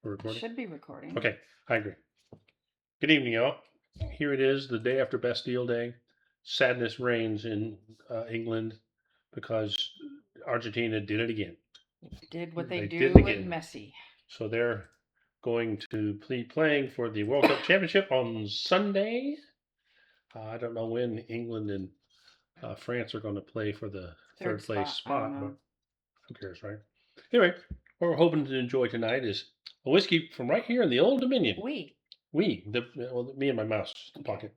We're recording? Should be recording. Okay, I agree. Good evening, y'all. Here it is, the day after Bastille Day. Sadness reigns in England because Argentina did it again. Did what they They do did it with again. Messi. So they're going to be playing for the World Cup Championship on Sunday. I don't know when England and France are going to play for the third place spot, but who cares, right? Anyway, what we're hoping to enjoy tonight is a whiskey from right here in the Old Dominion. Me Me and my mouse pocket.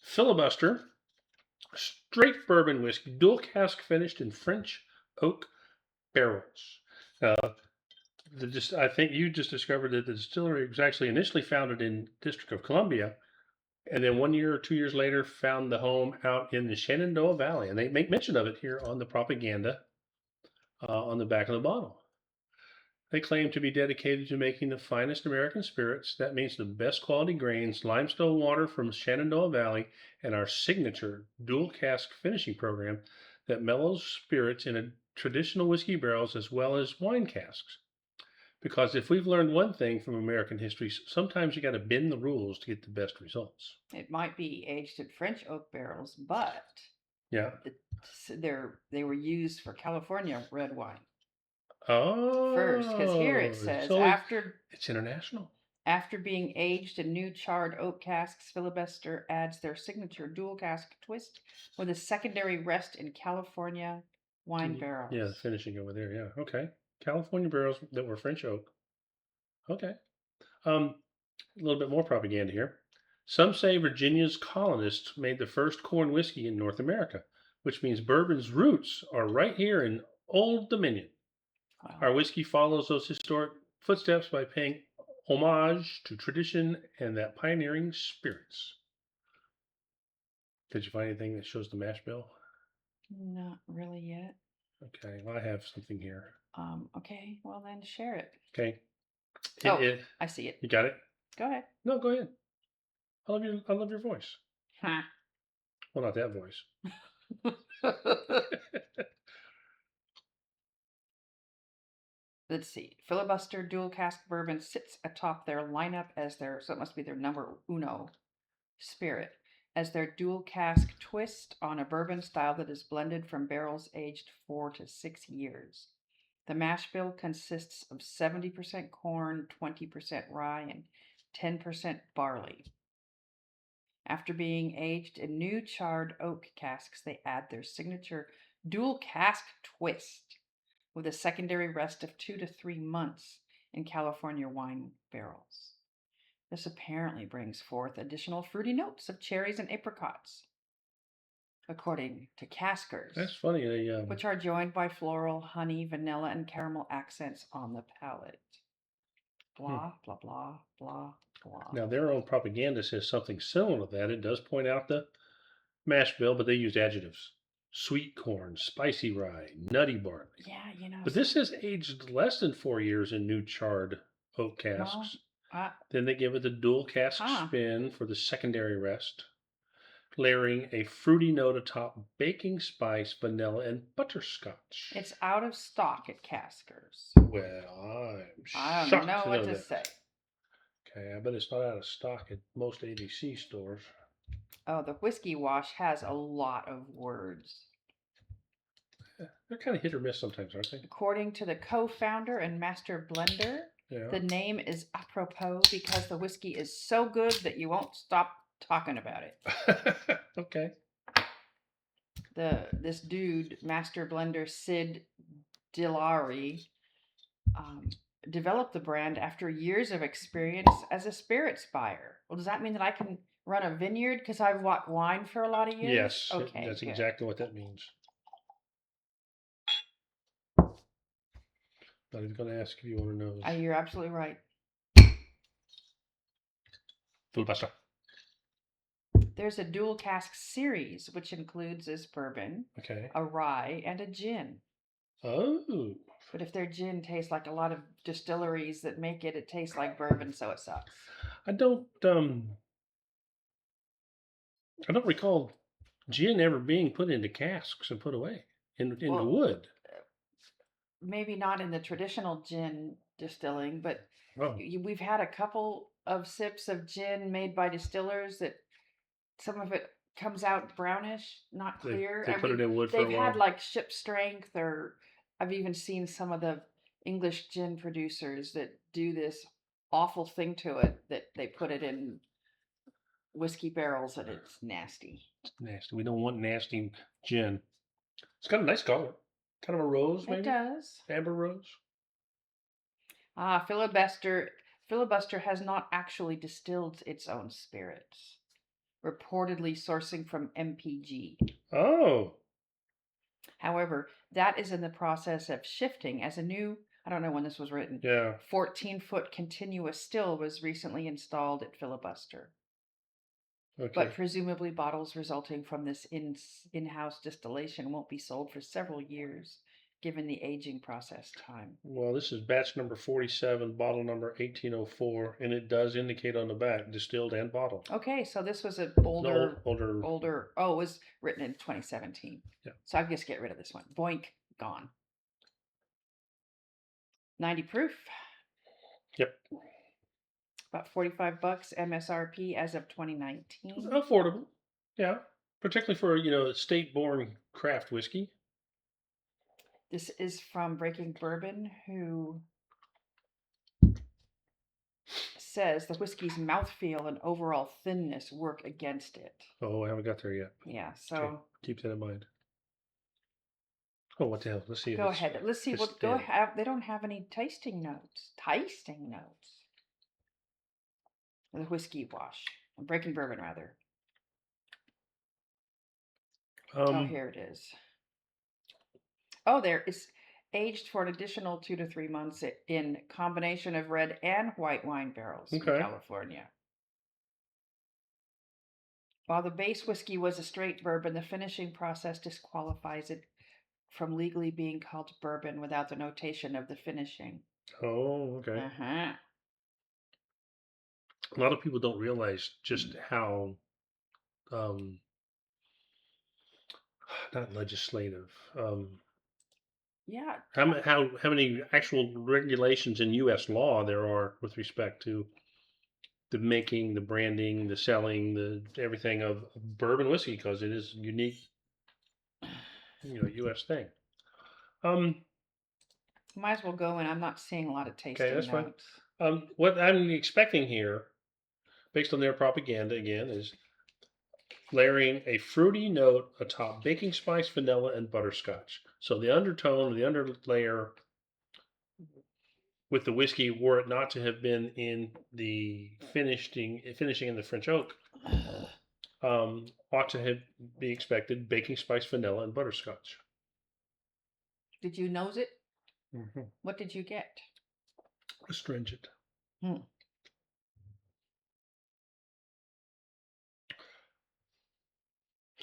Filibuster, straight bourbon whiskey, dual cask finished in French oak barrels. I think you just discovered that the distillery was actually initially founded in District of Columbia, and then 1 year or 2 years later found the home out in the Shenandoah Valley, and they make mention of it here on the propaganda on the back of the bottle. They claim to be dedicated to making the finest American spirits. That means the best quality grains, limestone water from Shenandoah Valley, and our signature dual cask finishing program that mellows spirits in traditional whiskey barrels as well as wine casks. Because if we've learned one thing from American history, sometimes you got to bend the rules to get the best results. It might be aged in French oak barrels, but yeah, they were used for California red wine. Oh, first, because here it says it's international. After being aged in new charred oak casks, Filibuster adds their signature dual cask twist with a secondary rest in California wine barrels. Yeah, the finishing over there. Yeah, okay. California barrels that were French oak. Okay. A little bit more propaganda here. Some say Virginia's colonists made the first corn whiskey in North America, which means bourbon's roots are right here in Old Dominion. Wow. Our whiskey follows those historic footsteps by paying homage to tradition and that pioneering spirits. Did you find anything that shows the mash bill? Not really yet. Okay, well, I have something here. Okay, well then share it. Okay. I see it. You got it? Go ahead. No, go ahead. I love your voice. Huh. Well, not that voice. Let's see. Filibuster dual cask bourbon sits atop their lineup as so it must be their number uno spirit, as their dual cask twist on a bourbon style that is blended from barrels aged 4 to 6 years. The mash bill consists of 70% corn, 20% rye, and 10% barley. After being aged in new charred oak casks, they add their signature dual cask twist with a secondary rest of 2 to 3 months in California wine barrels. This apparently brings forth additional fruity notes of cherries and apricots, according to Caskers. That's funny. Which are joined by floral, honey, vanilla, and caramel accents on the palate. Blah, blah, blah, blah, blah. Now, their own propaganda says something similar to that. It does point out the mash bill, but they used adjectives. Sweet corn, spicy rye, nutty barley. Yeah, But this is aged less than 4 years in new charred oak casks. Then they give it the dual cask spin for the secondary rest, layering a fruity note atop baking spice, vanilla, and butterscotch. It's out of stock at Caskers. Well, I don't know what to say. Okay, I bet it's not out of stock at most ABC stores. Oh, the Whiskey Wash has a lot of words. They're kind of hit or miss sometimes, aren't they? According to the co-founder and master blender, the name is apropos because the whiskey is so good that you won't stop talking about it. Okay. This dude, master blender Sid Dilawri, developed the brand after years of experience as a spirits buyer. Well, does that mean that I can run a vineyard because I've bought wine for a lot of years? Yes. Okay. That's exactly what that means. Not even going to ask if you want to know. You're absolutely right. Filibuster. There's a dual cask series, which includes this bourbon, a rye, and a gin. Oh. But if their gin tastes like a lot of distilleries that make it, it tastes like bourbon, so it sucks. I don't recall gin ever being put into casks and put away into wood. Maybe not in the traditional gin distilling, but Oh, we've had a couple of sips of gin made by distillers that some of it comes out brownish, not clear. they And put it in wood for a they've while. had like ship strength, or I've even seen some of the English gin producers that do this awful thing to it that they put it in whiskey barrels and it's nasty. It's nasty. We don't want nasty gin. It's got a nice color. Kind of a rose, maybe? It does. Amber rose. Filibuster has not actually distilled its own spirits, reportedly sourcing from MPG. Oh. However, that is in the process of shifting as a new, I don't know when this was written, Yeah. 14-foot continuous still was recently installed at Filibuster. Okay. But presumably bottles resulting from this in-house distillation won't be sold for several years, given the aging process time. Well, this is batch number 47, bottle number 1804, and it does indicate on the back distilled and bottled. Okay, so this was an No, older. Oh, it was written in 2017. Yeah. So I guess get rid of this one. Boink, gone. 90 proof. Yep. About $45 MSRP as of 2019. Affordable. Yeah. Particularly for, state-born craft whiskey. This is from Breaking Bourbon, who says the whiskey's mouthfeel and overall thinness work against it. Oh, I haven't got there yet. Yeah, so Okay. Keep that in mind. Oh, what the hell? Let's see. go ahead. Let's see what thin. they don't have any tasting notes. Tasting notes. The whiskey wash. Breaking Bourbon, rather. Oh, here it is. Oh, there is aged for an additional 2 to 3 months in combination of red and white wine barrels in California. While the base whiskey was a straight bourbon, the finishing process disqualifies it from legally being called bourbon without the notation of the finishing. Oh, okay. Uh-huh. A lot of people don't realize just how not legislative. Yeah. How many actual regulations in U.S. law there are with respect to the making, the branding, the selling, the everything of bourbon whiskey, because it is a unique, U.S. thing. Might as well go in. I'm not seeing a lot of tasting Okay, that's notes. fine. What I'm expecting here, based on their propaganda again, is layering a fruity note atop baking spice, vanilla, and butterscotch. So the undertone, the underlayer with the whiskey, were it not to have been in the finishing in the French oak, ought to be expected baking spice, vanilla, and butterscotch. Did you nose it? Mm-hmm. What did you get? Astringent.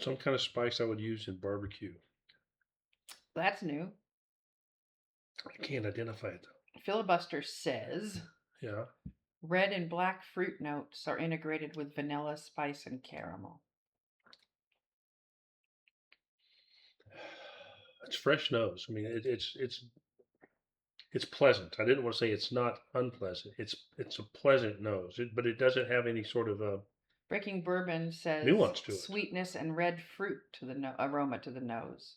Some kind of spice I would use in barbecue. That's new. I can't identify it though. Filibuster says Yeah. red and black fruit notes are integrated with vanilla, spice, and caramel. It's fresh nose. I mean, it's pleasant. I didn't want to say it's not unpleasant. It's a pleasant nose, but it doesn't have any sort of a Breaking Bourbon says nuance to it. Sweetness and red fruit to the aroma to the nose.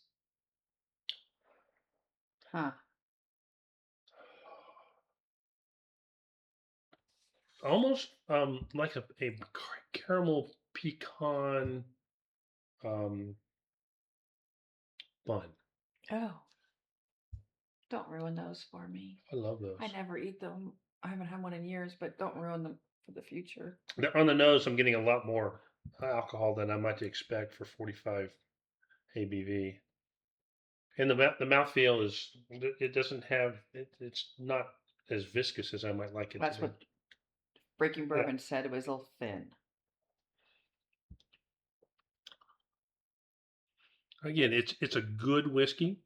Huh. Almost like a caramel pecan bun. Oh. Don't ruin those for me. I love those. I never eat them. I haven't had one in years, but don't ruin them for the future. On the nose, I'm getting a lot more alcohol than I might expect for 45 ABV. And the mouthfeel it doesn't have, it's not as viscous as I might like it That's to be. what Breaking Bourbon said. It was a little thin. Again, it's a good whiskey.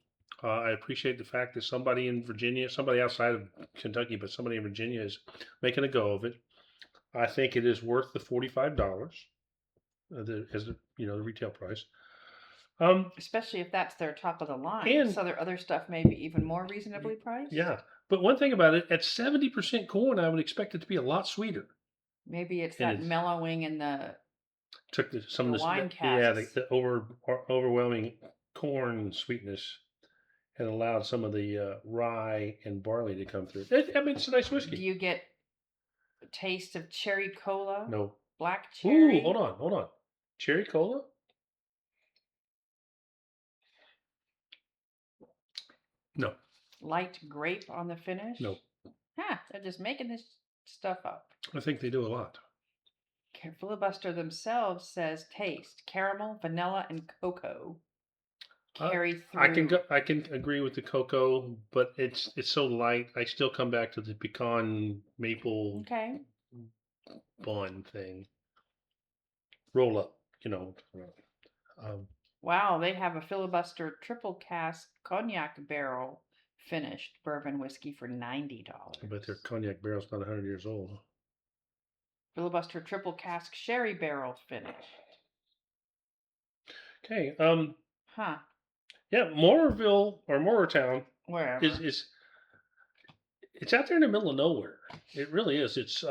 I appreciate the fact that somebody in Virginia, somebody outside of Kentucky, but somebody in Virginia is making a go of it. I think it is worth the $45 as the retail price. Especially if that's their top of the line. And so their other stuff may be even more reasonably priced. Yeah, But one thing about it, at 70% corn, I would expect it to be a lot sweeter. Maybe it's And that mellowing in the took some of wine the casks. the overwhelming corn sweetness and allowed some of the rye and barley to come through. I mean, it's a nice Do whiskey. you get a taste of cherry cola? No. Black cherry? Ooh, hold on. Cherry cola? No. Light grape on the finish? No. They're just making this stuff up. I think they do a lot. Filibuster themselves says taste caramel, vanilla, and cocoa. Carry through. I can agree with the cocoa, but it's so light. I still come back to the pecan maple Okay. bun thing. Roll up, you know. Wow, they have a Filibuster triple cask cognac barrel finished bourbon whiskey for $90. I bet their cognac barrel's not 100 years old. Filibuster triple cask sherry barrel finished. Okay. Huh. Yeah, Morrill or Morristown Wherever. is it's out there in the middle of nowhere. It really is. It's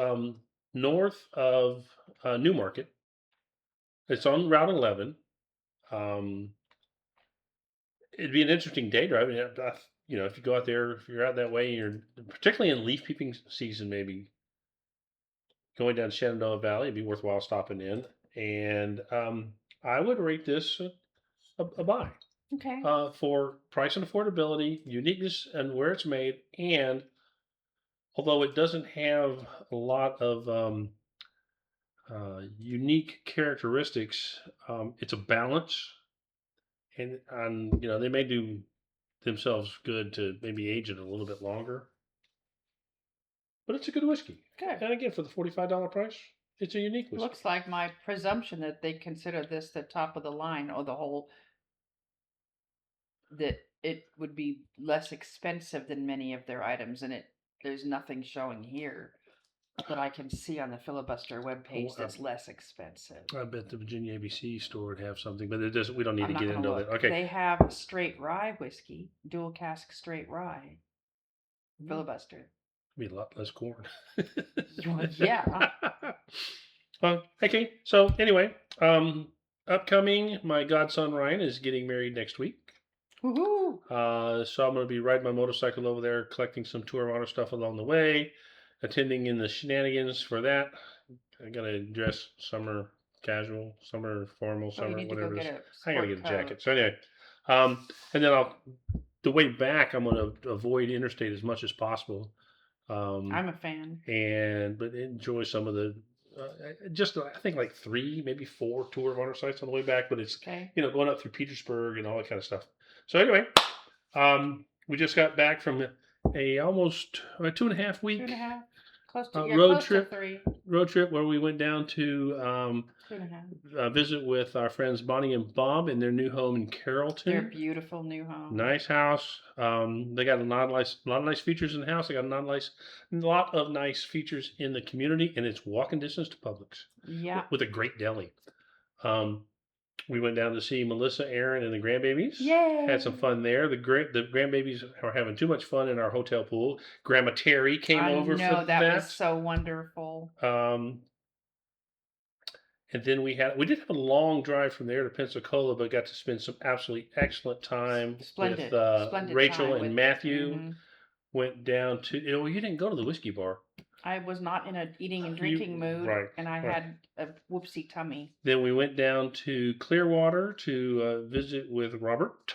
north of Newmarket. It's on Route 11. It'd be an interesting day drive. You know, if you go out there, if you're out that way, you're particularly in leaf peeping season, maybe going down Shenandoah Valley, it'd be worthwhile stopping in. And I would rate this a buy. Okay. For price and affordability, uniqueness and where it's made, and although it doesn't have a lot of unique characteristics, it's a balance, and you know they may do themselves good to maybe age it a little bit longer, but it's a good whiskey. Good. And again, for the $45 price, it's a unique whiskey. Looks like my presumption that they consider this the top of the line or the whole, that it would be less expensive than many of their items, and there's nothing showing here that I can see on the Filibuster webpage that's less expensive. I bet the Virginia ABC store would have something, but it doesn't. We don't need I'm to not get gonna into look. that. Okay. They have straight rye whiskey, dual cask straight rye. Filibuster. Be a lot less corn. Well, yeah. Okay. So anyway, upcoming, my godson Ryan is getting married next week. Woohoo! So I'm going to be riding my motorcycle over there, collecting some tour auto stuff along the way, attending in the shenanigans for that. I got to dress summer casual, summer formal, Oh, you summer need to go whatever it get is. a I got to sport get a jacket. coat. So anyway, and then the way back, I'm going to avoid interstate as much as possible. I'm a fan. But enjoy some of the just I think like 3, maybe 4 tour motorcycles on the way back. But it's Okay. you know going up through Petersburg and all that kind of stuff. So anyway, we just got back from a almost 2.5 week 2.5. Close to road close trip. To 3. Road trip where we went down to 2.5. visit with our friends Bonnie and Bob in their new home in Carrollton. Their beautiful new home. Nice house. They got a lot of nice features in the house. They got a lot of nice features in the community, and it's walking distance to Publix. Yeah. With a great deli. We went down to see Melissa, Aaron, and the grandbabies. Yay! Had some fun there. The grandbabies are having too much fun in our hotel pool. Grandma Terry came over for that. That was so wonderful. And then we did have a long drive from there to Pensacola, but got to spend some absolutely excellent time Splendid Rachel time and with Matthew. Mm-hmm. Went down to you didn't go to the whiskey bar. I was not in a eating and drinking mood, right, and I had a whoopsie tummy. Then we went down to Clearwater to visit with Robert,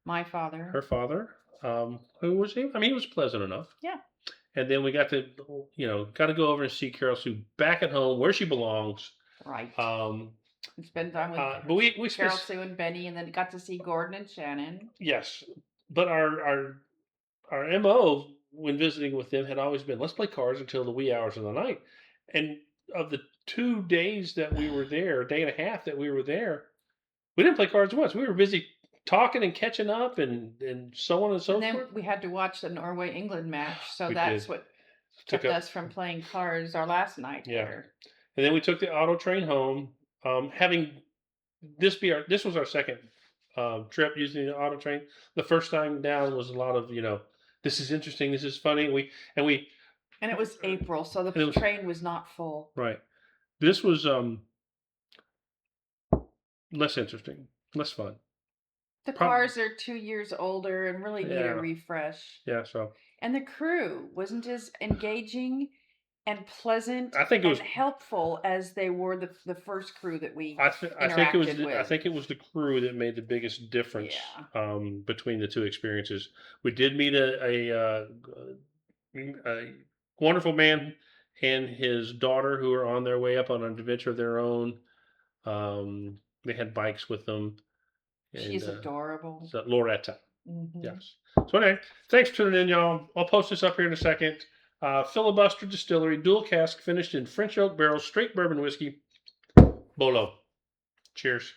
my father, her father. Who was he? I mean, he was pleasant enough. Yeah. And then we got to go over and see Carol Sue back at home where she belongs. Right. And spend time with but we Carol Sue and Benny, and then got to see Gordon and Shannon. Yes, but our MO when visiting with them had always been let's play cards until the wee hours of the night. And of the 2 days that we were there, a day and a half that we were there, we didn't play cards once. We were busy talking and catching up and so on and so forth. And then we had to watch the Norway-England match, so that's what took kept us from playing cards our last night there. And then we took the auto train home. Having this was our second trip using the auto train. The first time down was a lot of This is interesting. This is funny. We And it was April, so the and it was train was not full. right. This was less interesting, less fun. The Prob- cars are 2 years older and really need a Yeah. refresh. Yeah, so And the crew wasn't as engaging and pleasant I think it was. and helpful as they were the first crew that we I think it was. interacted with. I think it was the crew that made the biggest difference between the two experiences. We did meet a wonderful man and his daughter who were on their way up on an adventure of their own. They had bikes with them. And, She's adorable. So Loretta. Mhm. Yes. So anyway, thanks for tuning in, y'all. I'll post this up here in a second. Filibuster Distillery, dual cask, finished in French oak barrels, straight bourbon whiskey. BOLO. Cheers.